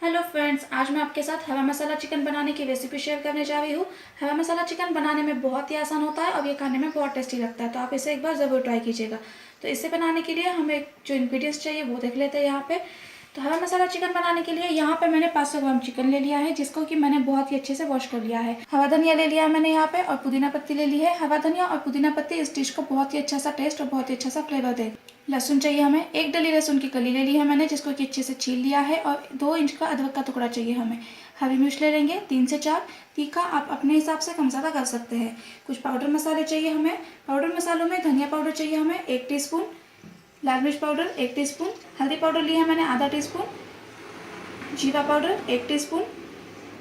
Hello friends, आज मैं आपके साथ हवा मसाला चिकन बनाने की रेसिपी शेयर करने जा रही हूँ। हवा मसाला चिकन बनाने में बहुत ही आसान होता है और ये खाने में बहुत टेस्टी लगता है, तो आप इसे एक बार ज़रूर ट्राई कीजिएगा। तो इसे बनाने के लिए हमें जो इंग्रेडिएंट्स चाहिए वो देख लेते हैं यहाँ पे। तो हवा मसाला चिकन बनाने के लिए यहाँ पे मैंने 500 ग्राम चिकन ले लिया है, जिसको कि मैंने बहुत ही अच्छे से वॉश कर लिया है। हरा धनिया ले लिया है मैंने यहाँ पे और पुदीना पत्ती ले ली है। हरा धनिया और पुदीना पत्ती इस डिश को बहुत ही अच्छा सा टेस्ट और बहुत ही अच्छा सा फ्लेवर दे। लहसुन चाहिए हमें, 1 डली लहसुन की कली ले ली है मैंने, जिसको कि अच्छे से छील लिया है। और 2 इंच का अदरक का टुकड़ा चाहिए हमें। हरी मिर्च ले लेंगे 3 से 4। तीखा आप अपने हिसाब से कम ज़्यादा कर सकते हैं। कुछ पाउडर मसाले चाहिए हमें। पाउडर मसालों में धनिया पाउडर चाहिए हमें 1 टीस्पून, लाल मिर्च पाउडर 1 टीस्पून, हल्दी पाउडर लिया है मैंने आधा टीस्पून, जीरा पाउडर 1 टीस्पून,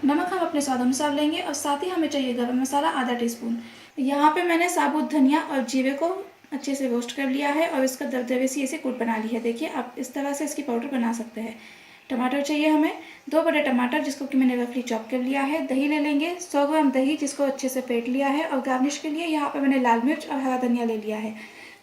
नमक हम अपने स्वाद अनुसार लेंगे और साथ ही हमें चाहिए गरम मसाला आधा टीस्पून। यहाँ पे मैंने साबुत धनिया और जीरे को अच्छे से रोस्ट कर लिया है और इसका दरदरे सी ऐसे कूट बना ली है। देखिए आप इस तरह से इसकी पाउडर बना सकते हैं। टमाटर चाहिए हमें 2 बड़े टमाटर, जिसको कि मैंने रफली चॉप कर लिया है। दही ले लेंगे 100 ग्राम दही, जिसको अच्छे से फेंट लिया है। और गार्निश के लिए यहाँ पे मैंने लाल मिर्च और हरा धनिया ले लिया है।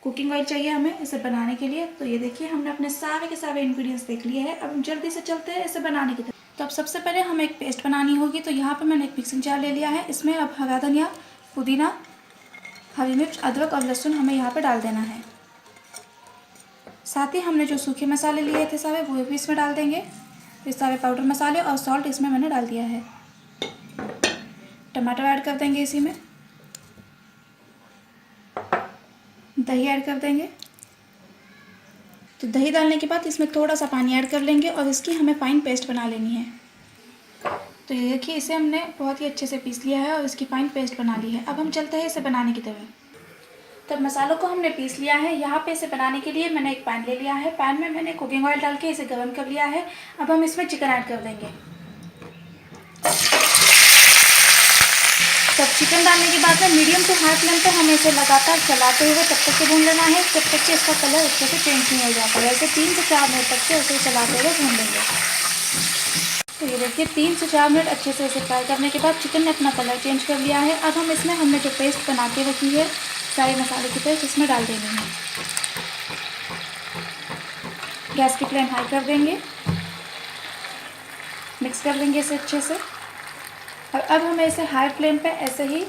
कुकिंग ऑयल चाहिए हमें इसे बनाने के लिए। तो ये देखिए हमने अपने सारे के सारे इंग्रेडिएंट्स देख लिए हैं। अब हम जल्दी से चलते हैं इसे बनाने की तरफ। तो अब सबसे पहले हमें एक पेस्ट बनानी होगी। तो यहाँ पे मैंने एक मिक्सिंग जार ले लिया है। इसमें अब हरा धनिया, पुदीना, हरी मिर्च, अदरक और लहसुन हमें यहाँ पे डाल देना है। साथ ही हमने जो सूखे मसाले लिए थे सारे वो भी इसमें डाल देंगे। ये सारे पाउडर मसाले और सॉल्ट इसमें मैंने डाल दिया है। टमाटर ऐड कर देंगे इसी में। दही ऐड कर देंगे। तो दही डालने के बाद इसमें थोड़ा सा पानी ऐड कर लेंगे और इसकी हमें फाइन पेस्ट बना लेनी है। तो ये देखिए इसे हमने बहुत ही अच्छे से पीस लिया है और इसकी फाइन पेस्ट बना ली है। अब हम चलते हैं इसे बनाने की तरफ। तो मसालों को हमने पीस लिया है। यहाँ पे इसे बनाने के लिए मैंने एक पैन ले लिया है। पैन में मैंने कुकिंग ऑयल डाल के इसे गर्म कर लिया है। अब हम इसमें चिकन ऐड कर देंगे। तब चिकन डालने के बाद में मीडियम टू हाई फ्लेम पर हमें इसे लगातार चलाते हुए तब तक के भून लेना है जब तक कि इसका कलर अच्छे से चेंज नहीं हो जाता। वैसे 3 से 4 मिनट तक से इसे चलाते हुए भून लेंगे। तो ये देखिए 3 से 4 मिनट अच्छे से इसे फ्राई करने के बाद चिकन ने अपना कलर चेंज कर लिया है। अब हम इसमें हमने जो पेस्ट बना के रखी है सारे मसाले की पेस्ट इसमें डाल देनी है। गैस की फ्लेम हाई कर देंगे। मिक्स कर लेंगे इसे अच्छे से। और अब हमें इसे हाई फ्लेम पे ऐसे ही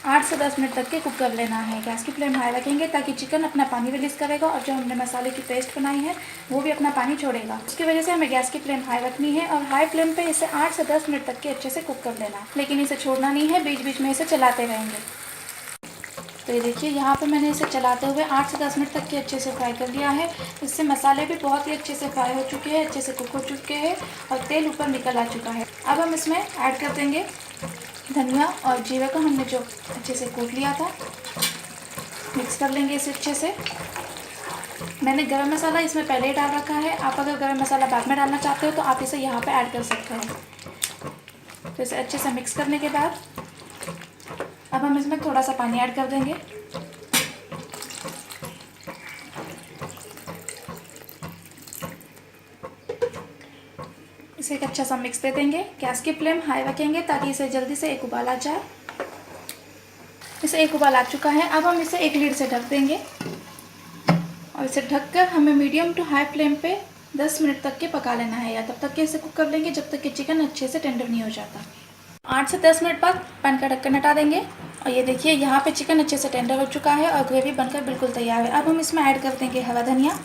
8 से 10 मिनट तक के कुक कर लेना है। गैस की फ्लेम हाई रखेंगे ताकि चिकन अपना पानी रिलीज़ करेगा और जो हमने मसाले की पेस्ट बनाई है वो भी अपना पानी छोड़ेगा। उसकी वजह से हमें गैस की फ्लेम हाई रखनी है और हाई फ्लेम पे इसे 8 से 10 मिनट तक के अच्छे से कुक कर लेना, लेकिन इसे छोड़ना नहीं है, बीच बीच में इसे चलाते रहेंगे। तो ये देखिए यहाँ पे मैंने इसे चलाते हुए 8 से 10 मिनट तक के अच्छे से फ्राई कर लिया है। इससे मसाले भी बहुत ही अच्छे से फ्राई हो चुके हैं, अच्छे से कुक हो चुके हैं और तेल ऊपर निकल आ चुका है। अब हम इसमें ऐड कर देंगे धनिया और जीरा को हमने जो अच्छे से कूट लिया था। मिक्स कर लेंगे इसे अच्छे से। मैंने गरम मसाला इसमें पहले ही डाल रखा है। आप अगर गरम मसाला बाद में डालना चाहते हो तो आप इसे यहाँ पे ऐड कर सकते हैं। तो इसे अच्छे से मिक्स करने के बाद अब हम इसमें थोड़ा सा पानी ऐड कर देंगे। इसे एक अच्छा सा मिक्स दे देंगे। गैस की फ्लेम हाई रखेंगे ताकि इसे जल्दी से एक उबाल आ जाए। इसे एक उबाल आ चुका है। अब हम इसे एक लीड से ढक देंगे और इसे ढककर हमें मीडियम टू हाई फ्लेम पे 10 मिनट तक के पका लेना है, या तब तक के इसे कुक कर लेंगे जब तक कि चिकन अच्छे से टेंडर नहीं हो जाता। 8 से 10 मिनट बाद पैन का ढक्कन हटा देंगे और ये देखिए यहाँ पे चिकन अच्छे से टेंडर हो चुका है और ग्रेवी बनकर बिल्कुल तैयार है। अब हम इसमें ऐड कर देंगे हरा धनिया,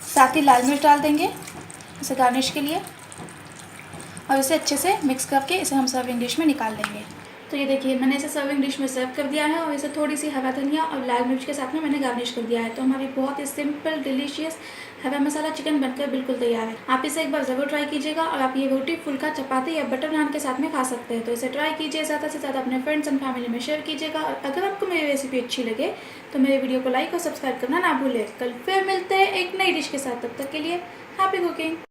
साथ ही लाल मिर्च डाल देंगे इसे गार्निश के लिए और इसे अच्छे से मिक्स करके इसे हम सर्विंग डिश में निकाल लेंगे। तो ये देखिए मैंने इसे सर्विंग डिश में सर्व कर दिया है और इसे थोड़ी सी हरा धनिया और लाल मिर्च के साथ में मैंने गार्निश कर दिया है। तो हमारी बहुत ही सिंपल डिलीशियस हरा मसाला चिकन बनकर बिल्कुल तैयार है। आप इसे एक बार ज़रूर ट्राई कीजिएगा और आप ये रोटी, फुल्का, चपाती या बटर नान के साथ में खा सकते हैं। तो इसे ट्राई कीजिए, ज़्यादा से ज़्यादा अपने फ्रेंड्स एंड फैमिली में शेयर कीजिएगा। और अगर आपको मेरी रेसिपी अच्छी लगे तो मेरे वीडियो को लाइक और सब्सक्राइब करना ना भूलें। कल फिर मिलते हैं एक नई डिश के साथ, तब तक के लिए हैप्पी कुकिंग।